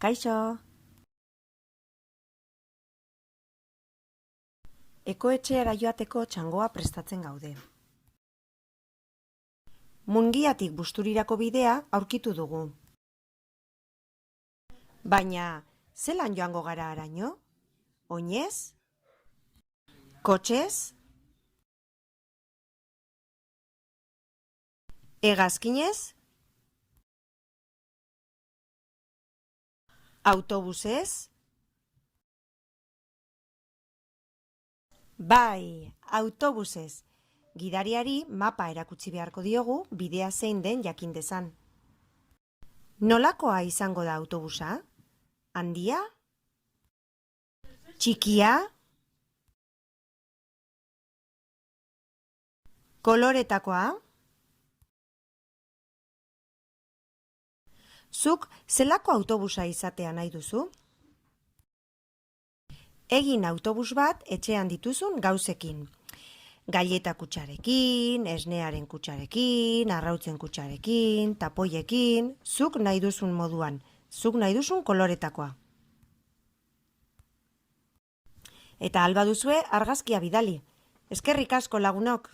Kaixo! Ekoetxeara joateko txangoa prestatzen gaude. Mungiatik Busturirako bidea aurkitu dugu. Baina, zelan joango gara haraino? Oinez? Kotxez? Hegazkinez? Autobusez? Bai, autobusez. Gidariari mapa erakutsi beharko diogu bidea zein den jakin dezan. Nolakoa izango da autobusa? Handia? Txikia? Koloretakoa? Zuk zelako autobusa izatea nahi duzu? Egin autobus bat etxean dituzun gauzekin. Gaileta kutxarekin, esnearen kutxarekin, arrautzen kutxarekin, tapoiekin, zuk nahi duzun moduan, zuk nahi duzun koloretakoa. Eta alba duzue argazkia bidali. Eskerrik asko lagunok!